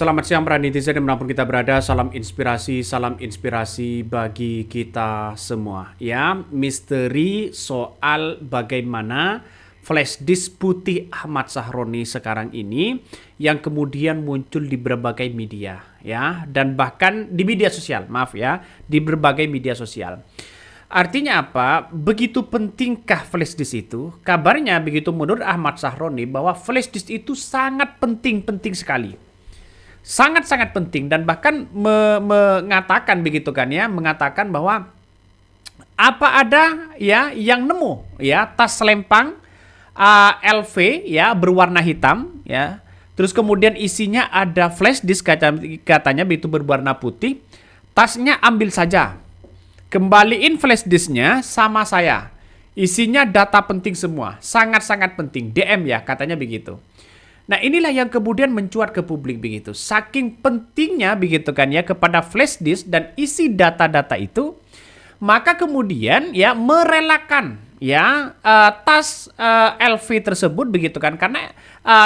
Selamat siang para netizen dimanapun kita berada, salam inspirasi bagi kita semua. Ya, misteri soal bagaimana flash disk putih Ahmad Sahroni sekarang ini yang kemudian muncul di berbagai media, ya, dan bahkan di media sosial, maaf ya, di berbagai media sosial. Artinya apa? Begitu pentingkah flash disk itu? Kabarnya begitu menurut Ahmad Sahroni bahwa flash disk itu sangat penting sekali. Sangat-sangat penting dan bahkan mengatakan begitu kan ya, mengatakan bahwa apa ada ya yang nemu ya tas selempang LV ya berwarna hitam ya. Terus kemudian isinya ada flash disk katanya begitu berwarna putih. Tasnya ambil saja. Kembaliin flash disknya sama saya. Isinya data penting semua, sangat-sangat penting. DM ya katanya begitu. Nah inilah yang kemudian mencuat ke publik begitu. Saking pentingnya begitu kan ya kepada flash disk dan isi data-data itu, maka kemudian ya merelakan ya tas LV tersebut begitu kan, karena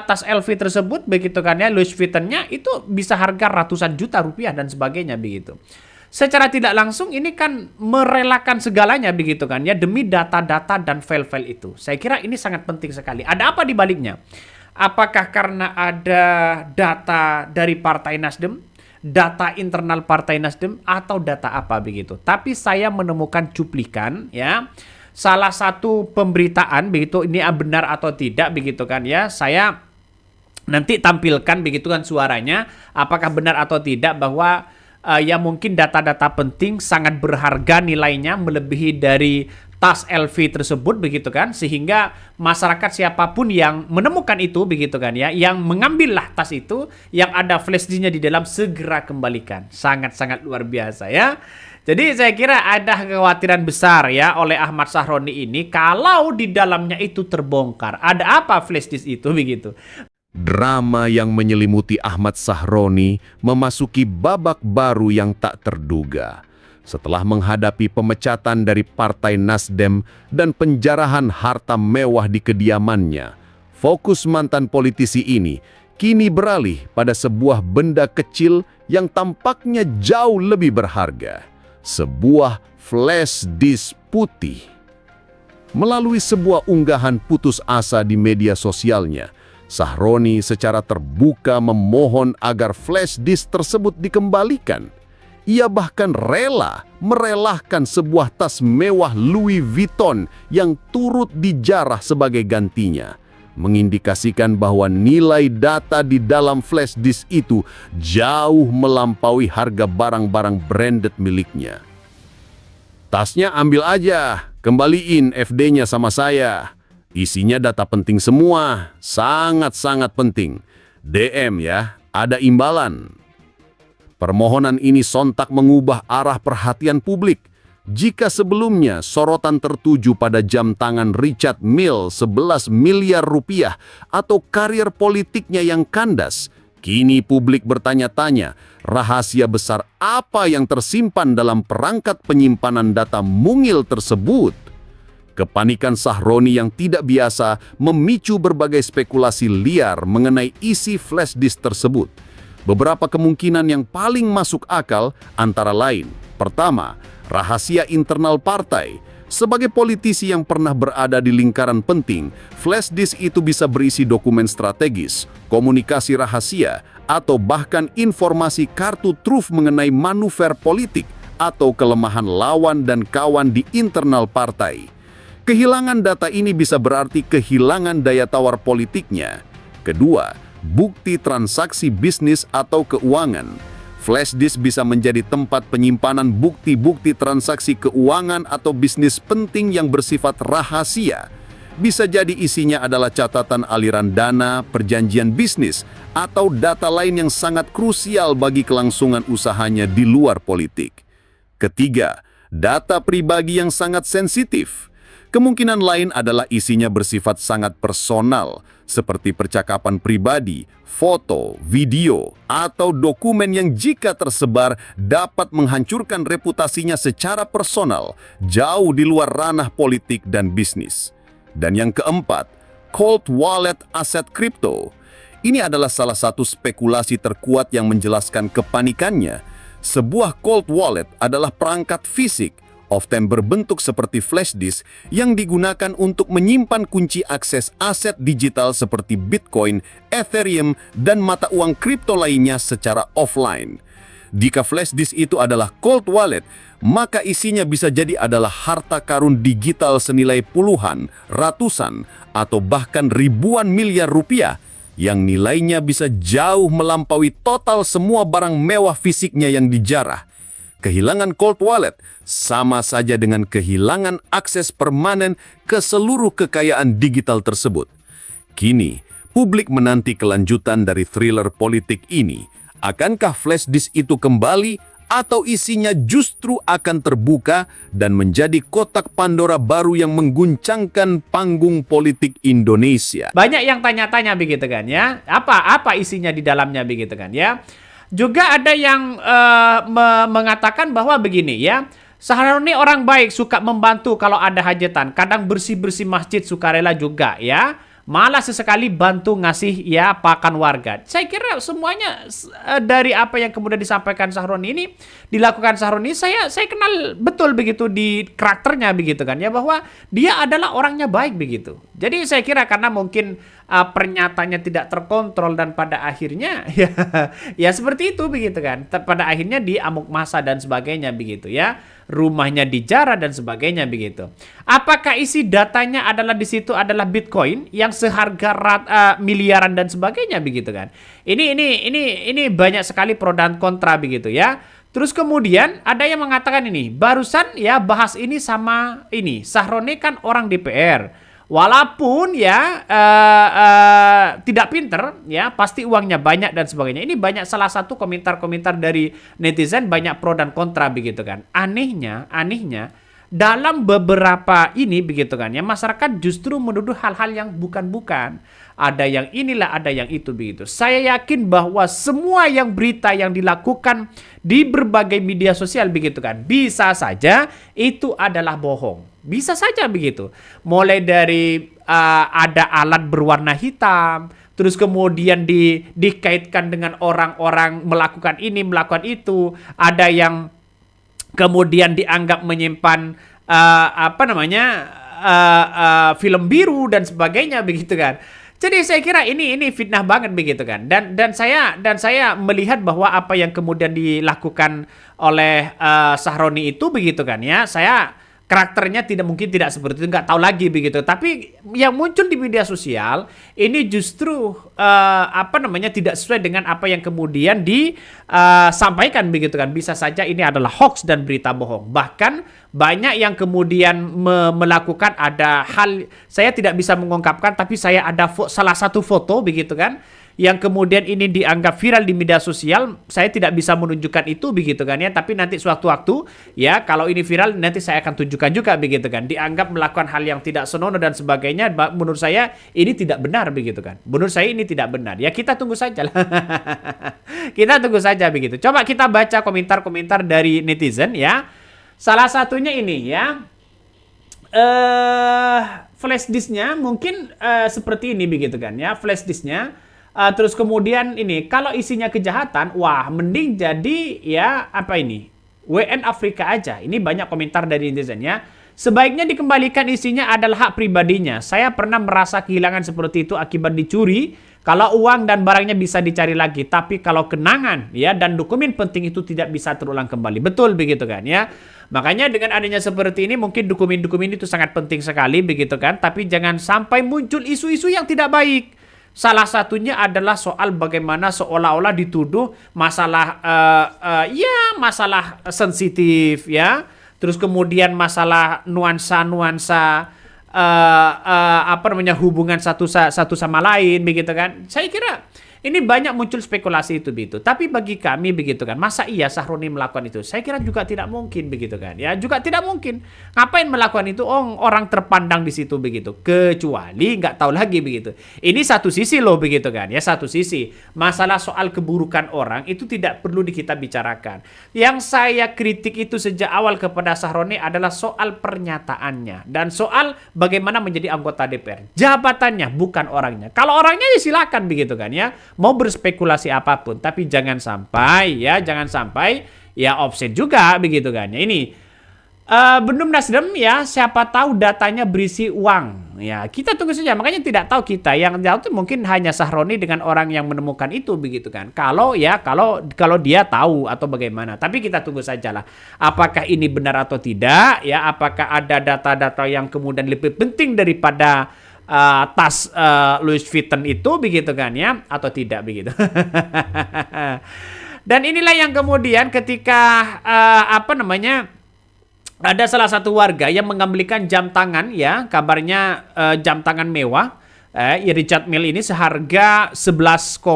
tas LV tersebut begitu kan ya Louis Vuitton-nya itu bisa harga ratusan juta rupiah dan sebagainya begitu. Secara tidak langsung ini kan merelakan segalanya begitu kan ya demi data-data dan file-file itu. Saya kira ini sangat penting sekali. Ada apa di baliknya? Apakah karena ada data dari Partai Nasdem, data internal Partai Nasdem, atau data apa begitu? Tapi saya menemukan cuplikan ya, salah satu pemberitaan begitu, ini benar atau tidak begitu kan ya, saya nanti tampilkan begitu kan suaranya, apakah benar atau tidak bahwa ya mungkin data-data penting sangat berharga nilainya melebihi dari tas LV tersebut begitu kan, sehingga masyarakat siapapun yang menemukan itu begitu kan ya, yang mengambillah tas itu yang ada flash disknya di dalam segera kembalikan. Sangat-sangat luar biasa ya. Jadi saya kira ada kekhawatiran besar ya oleh Ahmad Sahroni ini kalau di dalamnya itu terbongkar. Ada apa flash disk itu begitu. Drama yang menyelimuti Ahmad Sahroni memasuki babak baru yang tak terduga. Setelah menghadapi pemecatan dari Partai Nasdem dan penjarahan harta mewah di kediamannya, fokus mantan politisi ini kini beralih pada sebuah benda kecil yang tampaknya jauh lebih berharga. Sebuah flash disk putih. Melalui sebuah unggahan putus asa di media sosialnya, Sahroni secara terbuka memohon agar flash disk tersebut dikembalikan. Ia bahkan merelahkan sebuah tas mewah Louis Vuitton yang turut dijarah sebagai gantinya, mengindikasikan bahwa nilai data di dalam flash disk itu jauh melampaui harga barang-barang branded miliknya. Tasnya ambil aja, kembaliin FD-nya sama saya. Isinya data penting semua, sangat-sangat penting. DM ya, ada imbalan. Permohonan ini sontak mengubah arah perhatian publik. Jika sebelumnya sorotan tertuju pada jam tangan Richard Mille 11 miliar rupiah atau karir politiknya yang kandas, kini publik bertanya-tanya rahasia besar apa yang tersimpan dalam perangkat penyimpanan data mungil tersebut. Kepanikan Sahroni yang tidak biasa memicu berbagai spekulasi liar mengenai isi flash disk tersebut. Beberapa kemungkinan yang paling masuk akal antara lain. Pertama, rahasia internal partai. Sebagai politisi yang pernah berada di lingkaran penting, flash disk itu bisa berisi dokumen strategis, komunikasi rahasia, atau bahkan informasi kartu truf mengenai manuver politik atau kelemahan lawan dan kawan di internal partai. Kehilangan data ini bisa berarti kehilangan daya tawar politiknya. Kedua, bukti transaksi bisnis atau keuangan. Flash disk bisa menjadi tempat penyimpanan bukti-bukti transaksi keuangan atau bisnis penting yang bersifat rahasia. Bisa jadi isinya adalah catatan aliran dana, perjanjian bisnis, atau data lain yang sangat krusial bagi kelangsungan usahanya di luar politik. Ketiga, data pribadi yang sangat sensitif. Kemungkinan lain adalah isinya bersifat sangat personal, seperti percakapan pribadi, foto, video, atau dokumen yang jika tersebar dapat menghancurkan reputasinya secara personal, jauh di luar ranah politik dan bisnis. Dan yang keempat, cold wallet aset kripto. Ini adalah salah satu spekulasi terkuat yang menjelaskan kepanikannya. Sebuah cold wallet adalah perangkat fisik, often berbentuk seperti flash disk, yang digunakan untuk menyimpan kunci akses aset digital seperti Bitcoin, Ethereum, dan mata uang kripto lainnya secara offline. Jika flash disk itu adalah cold wallet, maka isinya bisa jadi adalah harta karun digital senilai puluhan, ratusan, atau bahkan ribuan miliar rupiah, yang nilainya bisa jauh melampaui total semua barang mewah fisiknya yang dijarah. Kehilangan cold wallet sama saja dengan kehilangan akses permanen ke seluruh kekayaan digital tersebut. Kini, publik menanti kelanjutan dari thriller politik ini. Akankah flash disk itu kembali atau isinya justru akan terbuka dan menjadi kotak Pandora baru yang mengguncangkan panggung politik Indonesia? Banyak yang tanya-tanya begitu kan ya. Apa isinya di dalamnya begitu kan ya. Juga ada yang mengatakan bahwa begini ya. Sahroni orang baik, suka membantu kalau ada hajatan. Kadang bersih-bersih masjid sukarela juga ya. Malah sesekali bantu ngasih ya pakan warga. Saya kira semuanya dari apa yang kemudian disampaikan Sahroni ini, dilakukan Sahroni, saya kenal betul begitu di karakternya begitu kan ya, bahwa dia adalah orangnya baik begitu. Jadi saya kira karena mungkin pernyataannya tidak terkontrol dan pada akhirnya ya seperti itu begitu kan. Pada akhirnya diamuk massa dan sebagainya begitu ya. Rumahnya dijarah dan sebagainya begitu. Apakah isi datanya adalah di situ adalah Bitcoin yang seharga miliaran dan sebagainya begitu kan? Ini banyak sekali pro dan kontra begitu ya. Terus kemudian ada yang mengatakan ini, barusan ya bahas ini sama ini, Sahroni kan orang DPR. Walaupun ya tidak pinter ya, pasti uangnya banyak dan sebagainya. Ini banyak salah satu komentar-komentar dari netizen, banyak pro dan kontra begitu kan. Anehnya dalam beberapa ini begitu kan ya, masyarakat justru menuduh hal-hal yang bukan-bukan. Ada yang inilah, ada yang itu begitu. Saya yakin bahwa semua yang berita yang dilakukan di berbagai media sosial begitu kan, bisa saja itu adalah bohong. Bisa saja begitu. Mulai dari ada alat berwarna hitam, terus kemudian dikaitkan dengan orang-orang melakukan ini, melakukan itu. Ada yang kemudian dianggap menyimpan film biru dan sebagainya begitu kan. Jadi saya kira ini fitnah banget begitu kan. Dan saya melihat bahwa apa yang kemudian dilakukan oleh Sahroni itu begitu kan ya. Saya karakternya tidak seperti itu, nggak tahu lagi begitu. Tapi yang muncul di media sosial ini justru tidak sesuai dengan apa yang kemudian disampaikan begitu kan. Bisa saja ini adalah hoax dan berita bohong. Bahkan banyak yang kemudian melakukan ada hal, saya tidak bisa mengungkapkan, tapi saya ada salah satu foto begitu kan, yang kemudian ini dianggap viral di media sosial. Saya tidak bisa menunjukkan itu begitu kan ya, tapi nanti suatu waktu ya kalau ini viral nanti saya akan tunjukkan juga begitu kan. Dianggap melakukan hal yang tidak senonoh dan sebagainya, menurut saya ini tidak benar begitu kan. Menurut saya ini tidak benar. Ya kita tunggu saja lah. Kita tunggu saja begitu. Coba kita baca komentar-komentar dari netizen ya. Salah satunya ini ya. Flash disknya mungkin seperti ini begitu kan ya, flash disknya. Terus kemudian ini, kalau isinya kejahatan, wah mending jadi ya WN Afrika aja. Ini banyak komentar dari netizen ya. Sebaiknya dikembalikan, isinya adalah hak pribadinya. Saya pernah merasa kehilangan seperti itu akibat dicuri. Kalau uang dan barangnya bisa dicari lagi, tapi kalau kenangan ya dan dokumen penting itu tidak bisa terulang kembali. Betul begitu kan ya. Makanya dengan adanya seperti ini mungkin dokumen-dokumen itu sangat penting sekali begitu kan. Tapi jangan sampai muncul isu-isu yang tidak baik. Salah satunya adalah soal bagaimana seolah-olah dituduh masalah masalah sensitif ya. Terus kemudian masalah nuansa-nuansa hubungan satu sama lain begitu kan. Saya kira Ini banyak muncul spekulasi itu begitu. Tapi bagi kami begitu kan, masa iya Sahroni melakukan itu? Saya kira juga tidak mungkin begitu kan. Ya, juga tidak mungkin. Ngapain melakukan itu? Oh, orang terpandang di situ begitu. Kecuali nggak tahu lagi begitu. Ini satu sisi loh begitu kan. Ya, satu sisi. Masalah soal keburukan orang itu tidak perlu kita bicarakan. Yang saya kritik itu sejak awal kepada Sahroni adalah soal pernyataannya dan soal bagaimana menjadi anggota DPR. Jabatannya bukan orangnya. Kalau orangnya ya silakan begitu kan ya. Mau berspekulasi apapun, tapi jangan sampai ya offset juga begitu kan. Ya ini Bendum Nasdem ya, siapa tahu datanya berisi uang. Ya, kita tunggu saja. Makanya tidak tahu kita. Yang tahu itu mungkin hanya Sahroni dengan orang yang menemukan itu begitu kan. Kalau dia tahu atau bagaimana. Tapi kita tunggu sajalah. Apakah ini benar atau tidak? Ya, apakah ada data-data yang kemudian lebih penting daripada tas Louis Vuitton itu begitu kan ya, atau tidak begitu. Dan inilah yang kemudian ketika ada salah satu warga yang mengambilkan jam tangan ya, kabarnya jam tangan mewah. Richard Mille ini seharga 11,7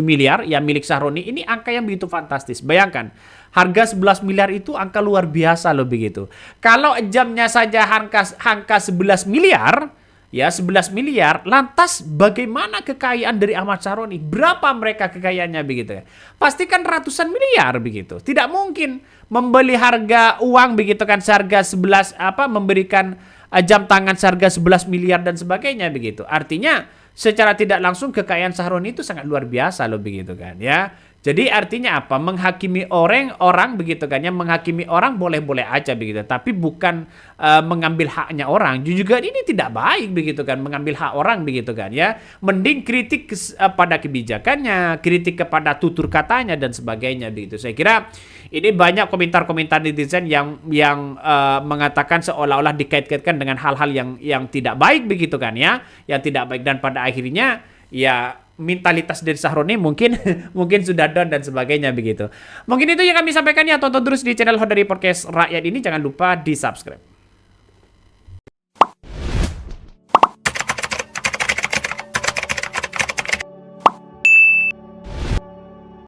miliar ya milik Sahroni. Ini angka yang begitu fantastis. Bayangkan, harga 11 miliar itu angka luar biasa loh begitu. Kalau jamnya saja angka 11 miliar, ya 11 miliar, lantas bagaimana kekayaan dari Ahmad Sahroni? Berapa mereka kekayaannya begitu ya? Pastikan ratusan miliar begitu. Tidak mungkin membeli harga uang begitu kan seharga 11 memberikan jam tangan seharga 11 miliar dan sebagainya begitu. Artinya secara tidak langsung kekayaan Sahroni itu sangat luar biasa loh begitu kan ya. Jadi artinya apa? Menghakimi orang begitu kan ya, menghakimi orang boleh-boleh aja begitu, tapi bukan mengambil haknya orang. Juga ini tidak baik begitu kan, mengambil hak orang begitu kan ya. Mending kritik pada kebijakannya, kritik kepada tutur katanya dan sebagainya begitu. Saya kira ini banyak komentar-komentar netizen yang mengatakan seolah-olah dikait-kaitkan dengan hal-hal yang tidak baik begitu kan ya, yang tidak baik, dan pada akhirnya ya mentalitas dari Sahroni mungkin sudah down dan sebagainya begitu. Mungkin itu yang kami sampaikan ya. Tonton terus di channel Hodari Podcast Rakyat ini. Jangan lupa di subscribe.